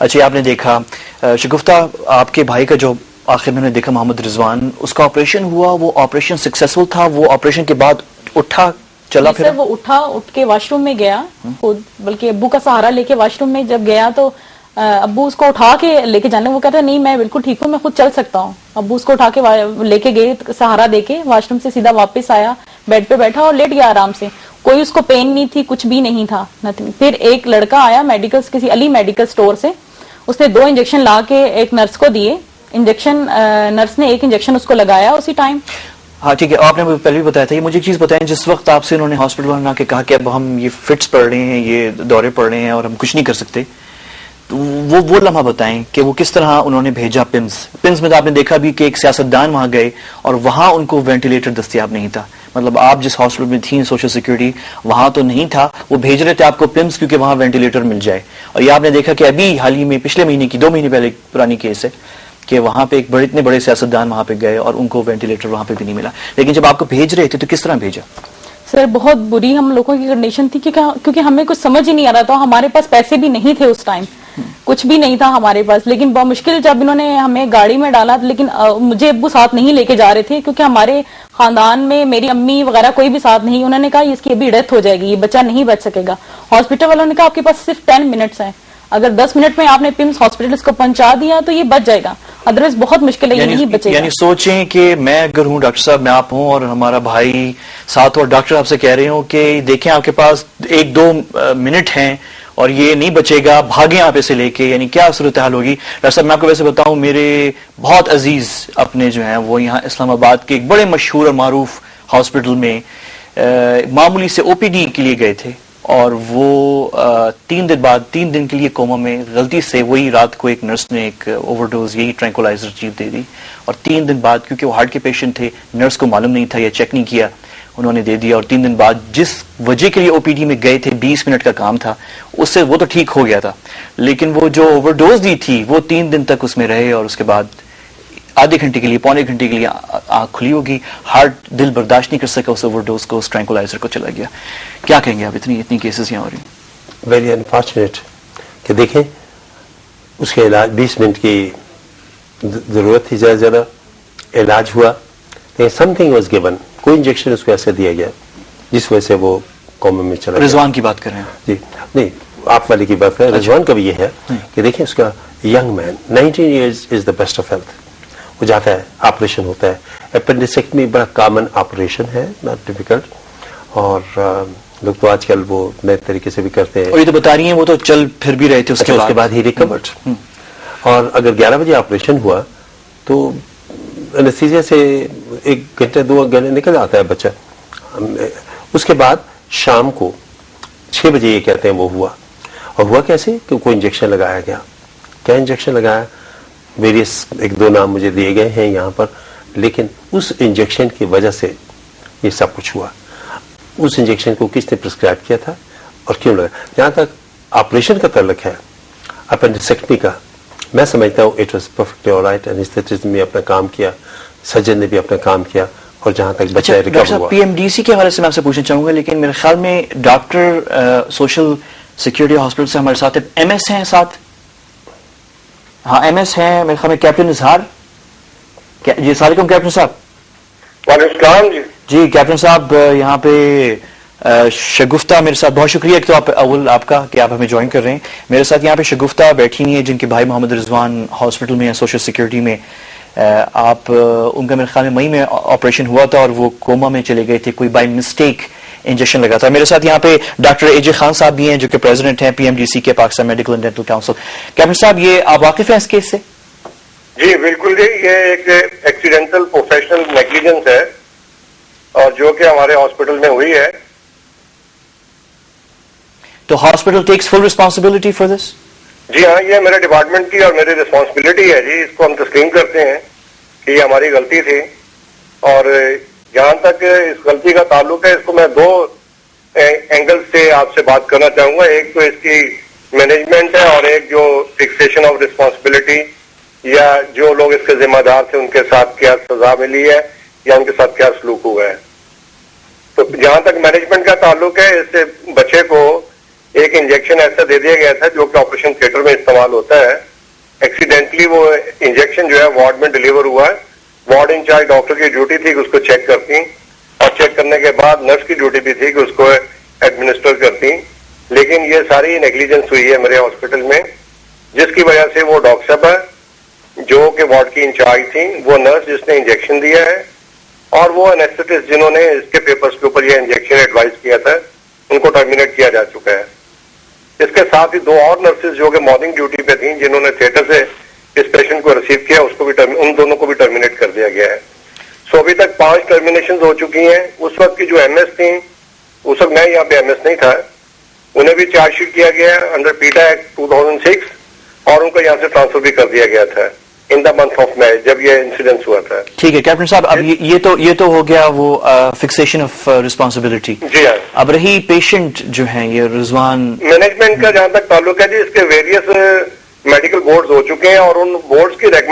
اچھا آپ نے دیکھا شگفتہ آپ کے بھائی کا جو آخر میں نے دیکھا محمد رضوان، اس کا آپریشن ہوا، وہ آپریشن سکسیسفل تھا، وہ آپریشن کے بعد اٹھا چلا پھر وہ اٹھ کے واش روم میں گیا خود، بلکہ ابو کا سہارا لے کے واش روم میں جب گیا تو ابو اس کو اٹھا کے لے کے جانے، وہ کہتا نہیں میں بالکل ٹھیک ہوں، میں خود چل سکتا ہوں. ابو اس کو اٹھا کے لے کے گئے سہارا دے کے، واش روم سے سیدھا واپس آیا، بیڈ پہ بیٹھا اور لیٹ گیا آرام سے. کوئی اس کو پین نہیں تھی، کچھ بھی نہیں تھا. پھر ایک لڑکا آیا میڈیکل، کسی علی میڈیکل سٹور سے، اس نے 2 انجیکشن لا کے ایک نرس کو دیے. نرس نے 1 انجیکشن اس کو لگایا اسی ٹائم. ہاں ٹھیک ہے، آپ نے پہلے بھی بتایا تھا. یہ مجھے ایک چیز بتائیں، جس وقت آپ سے انہوں نے ہاسپٹل والوں نے آ کے کہا کہ اب ہم یہ فٹس پڑھ رہے ہیں، یہ دورے پڑھ رہے ہیں اور ہم کچھ نہیں کر سکتے، تو وہ لمحہ بتائیں کہ وہ کس طرح انہوں نے بھیجا پمز میں. تو آپ نے دیکھا بھی کہ ایک سیاستدان وہاں گئے اور وہاں ان کو وینٹیلیٹر دستیاب نہیں تھا. مطلب آپ جس ہاسپٹل میں تھیں سوشل سیکورٹی، وہاں تو نہیں تھا، وہ بھیج رہے تھے آپ کو پمز کیونکہ وہاں وینٹیلیٹر مل جائے. اور یہ آپ نے دیکھا کہ ابھی حال ہی میں پچھلے مہینے کی 2 مہینے پہلے پرانی کیس ہے کہ وہاں پہ ایک اتنے بڑے سیاستدان وہاں پہ گئے اور ان کو وینٹیلیٹر وہاں پہ بھی نہیں ملا. لیکن جب آپ کو بھیج رہے تھے تو کس طرح بھیجا؟ سر بہت بری ہم لوگوں کی کنڈیشن تھی کیونکہ ہمیں کچھ سمجھ ہی نہیں آ رہا تھا. ہمارے پاس پیسے بھی نہیں تھے اس ٹائم، کچھ بھی نہیں تھا ہمارے پاس. لیکن بہت مشکل جب انہوں نے ہمیں گاڑی میں ڈالا، لیکن مجھے ابو ساتھ نہیں لے کے جا رہے تھے کیونکہ ہمارے خاندان میں میری امی وغیرہ کوئی بھی ساتھ نہیں. انہوں نے کہا اس کی ابھی ڈیتھ ہو جائے گی، یہ بچہ نہیں بچ سکے گا. ہاسپٹل والوں نے کہا آپ کے پاس صرف 10 منٹس ہیں، اگر 10 منٹ میں آپ نے پمز ہاسپٹل کو پہنچا دیا تو یہ بچ جائے گا، ادروائز بہت مشکل ہے، یہ نہیں بچے گا. یعنی سوچیں کہ میں اگر ہوں ڈاکٹر صاحب، میں آپ ہوں اور ہمارا بھائی ساتھ اور ڈاکٹر آپ سے کہہ رہے ہوں کہ دیکھیں آپ کے پاس 1-2 منٹ ہیں اور یہ نہیں بچے گا، بھاگیں آپ اسے لے کے. یعنی کیا صورتحال ہوگی؟ ڈاکٹر صاحب میں آپ کو ویسے بتاؤں، میرے بہت عزیز اپنے جو ہیں وہ یہاں اسلام آباد کے ایک بڑے مشہور اور معروف ہاسپٹل میں معمولی سے او پی ڈی کے لیے گئے تھے اور وہ 3 دن بعد 3 دن کے لیے کوما میں غلطی سے وہی رات کو ایک نرس نے ایک اوور ڈوز یہی ٹرینکولائزر چیز دے دی اور 3 دن بعد کیونکہ وہ ہارٹ کے پیشنٹ تھے، نرس کو معلوم نہیں تھا یا چیک نہیں کیا، انہوں نے دے دیا. اور 3 دن بعد جس وجہ کے لیے او پی ڈی میں گئے تھے 20 منٹ کا کام تھا، اس سے وہ تو ٹھیک ہو گیا تھا، لیکن وہ جو اوور ڈوز دی تھی وہ 3 دن تک اس میں رہے اور اس کے بعد آدھے گھنٹے کے لیے 1.25 گھنٹے کے لیے آنکھ کھلی ہوگی، ہارٹ دل برداشت نہیں کر سکا اس اوور ڈوز کو، اس ٹرینکولائزر کو چلا گیا. کیا کہیں گے آپ؟ اتنی کیسز یہاں ہو رہی ہیں. ویری انفارچونیٹ کہ دیکھیں اس کے علاج 20 منٹ کی ضرورت تھی، زیادہ علاج ہوا، لیکن سم تھنگ واز گیون، کوئی انجیکشن اس کو ایسے دیا گیا جس وجہ سے وہ کوما میں چلا گیا. رضوان کی بات کر رہے ہیں جی؟ نہیں، آپ والے کی بات کریں. رضوان کا بھی یہ ہے کہ دیکھیں اس کا young man 19 years is the best of health, وہ جاتا ہے، آپریشن ہوتا ہے. اپینڈیسیکٹمی بڑا کامن آپریشن ہے، ناٹ ڈیفیکلٹ، اور لوگ تو آج کل وہ نئے طریقے سے بھی کرتے ہیں. اور یہ تو بتا رہی ہیں وہ تو چل پھر بھی رہے تھے اس کے بعد ہی ریکورڈ. اور اگر 11 بجے آپریشن ہوا تو انستھیزیا سے 1 گھنٹے 2 گھنٹے نکل آتا ہے بچہ. اس کے بعد شام کو 6 بجے یہ کہتے ہیں وہ ہوا. اور ہوا کیسے کہ کوئی انجیکشن لگایا گیا. کیا انجیکشن لگایا؟ ویریس 1-2 نام مجھے دیے گئے ہیں یہاں پر، لیکن اس انجیکشن کی وجہ سے یہ سب کچھ ہوا. اس انجیکشن کو کس نے پرسکرائب کیا تھا اور کیوں لگا؟ جہاں تک آپریشن کا تعلق ہے اپینڈیسیکٹمی کا، میں سمجھتا ہوں اٹ واز پرفیکٹلی آلرائٹ. اینستھیزسٹ نے اپنا کام کیا، سرجن نے بھی اپنا کام کیا، اور جہاں تک بچہ ریکور ہوا. پی ایم ڈی سی کے حوالے سے میں آپ سے پوچھنا چاہوں گا، لیکن میرے خیال میں ڈاکٹر سوشل سیکورٹی ہاسپٹل سے ہمارے ساتھ ایم ایس ہیں ساتھ. ہاں ایم ایس ہیں میرے خیال میں کیپٹن اظہار. جی السلام علیکم کیپٹن صاحب. وعلیکم السلام. جی کیپٹن صاحب یہاں پہ شگفتہ میرے ساتھ، بہت شکریہ تو آپ کا کہ آپ ہمیں جوائن کر رہے ہیں. میرے ساتھ یہاں پہ شگفتہ بیٹھی ہوئی ہیں جن کے بھائی محمد رضوان ہاسپٹل میں ہیں سوشل سیکورٹی میں. آپ ان کا میرے خیال میں مئی میں آپریشن ہوا تھا اور وہ کوما میں چلے گئے تھے، کوئی بائی مسٹیک انجیکشن لگا تھا. میرے ساتھ یہاں پہ ڈاکٹر اے جے خان صاحب بھی ہیں جو کہ پریزیڈنٹ ہیں پی ایم ڈی سی کے، Pakistan medical and dental council. Captain صاحب یہ آپ واقف ہیں اس کیس سے؟ جی بالکل جی، یہ ایک ایکسیڈنٹل پروفیشنل نیگلیجنس ہے اور جو کہ ہمارے ہاسپٹل میں ہوئی ہے. تو hospital takes full responsibility for this? جی ہاں، یہ میرے ڈپارٹمنٹ کی اور میری ریسپانسبلٹی ہے جی. اس کو ہم تسلیم کرتے ہیں کہ یہ ہماری غلطی تھی، اور جہاں تک اس غلطی کا تعلق ہے اس کو میں 2 اینگل سے آپ سے بات کرنا چاہوں گا. ایک تو اس کی مینجمنٹ ہے اور ایک جو فکسیشن آف ریسپانسبلٹی یا جو لوگ اس کے ذمہ دار تھے ان کے ساتھ کیا سزا ملی ہے یا ان کے ساتھ کیا سلوک ہوا ہے. تو جہاں تک مینجمنٹ کا تعلق ہے، اس سے بچے کو ایک انجیکشن ایسا دے دیا گیا تھا جو کہ آپریشن تھیٹر میں استعمال ہوتا ہے. ایکسیڈنٹلی وہ انجیکشن جو ہے وارڈ میں ڈلیور ہوا ہے. وارڈ انچارج ڈاکٹر کی ڈیوٹی تھی کہ اس کو چیک کرتی, اور چیک کرنے کے بعد نرس کی ڈیوٹی بھی تھی کہ اس کو ایڈمنسٹر کرتی. لیکن یہ ساری نیگلیجنس ہوئی ہے میرے ہاسپٹل میں, جس کی وجہ سے وہ ڈاکٹر صاحب جو کہ وارڈ کی انچارج تھیں, وہ نرس جس نے انجیکشن دیا ہے, اور وہ انیسٹھیٹسٹ جنہوں نے اس کے پیپرز کے اوپر یہ انجیکشن ایڈوائز کیا تھا, ان کو ٹرمینیٹ کیا جا چکا ہے. اس کے ساتھ ہی 2 اور نرسز جو کہ مارننگ ڈیوٹی پہ تھیں, جنہوں نے تھیٹر سے اس پیشنٹ کو ریسیو کیا, اس کو بھی ان دونوں کو بھی ٹرمینیٹ کر دیا گیا ہے. سو ابھی تک 5 ٹرمینیشن ہو چکی ہیں. اس وقت کی جو ایم ایس تھیں, اس وقت میں یہاں پہ ایم ایس نہیں تھا, انہیں بھی چارج شیٹ کیا گیا انڈر پیٹا ایکٹ 2006, اور ان کو یہاں سے ٹرانسفر بھی کر دیا گیا تھا ان دا منتھ آف مئی, جب یہ انسیڈنس ہوا تھا. ٹھیک ہے کیپٹن صاحب, اب یہ تو ہو گیا وہ فکسیشن آف رسپانسبلٹی. جی ہاں, اب رہی پیشنٹ جو ہیں یہ رضوان, مینجمنٹ کا جہاں تک تعلق ہے جی, اس کے ویریس میڈیکل بورڈز ہو چکے ہیں, اور ان بورڈز کی ریکمنڈ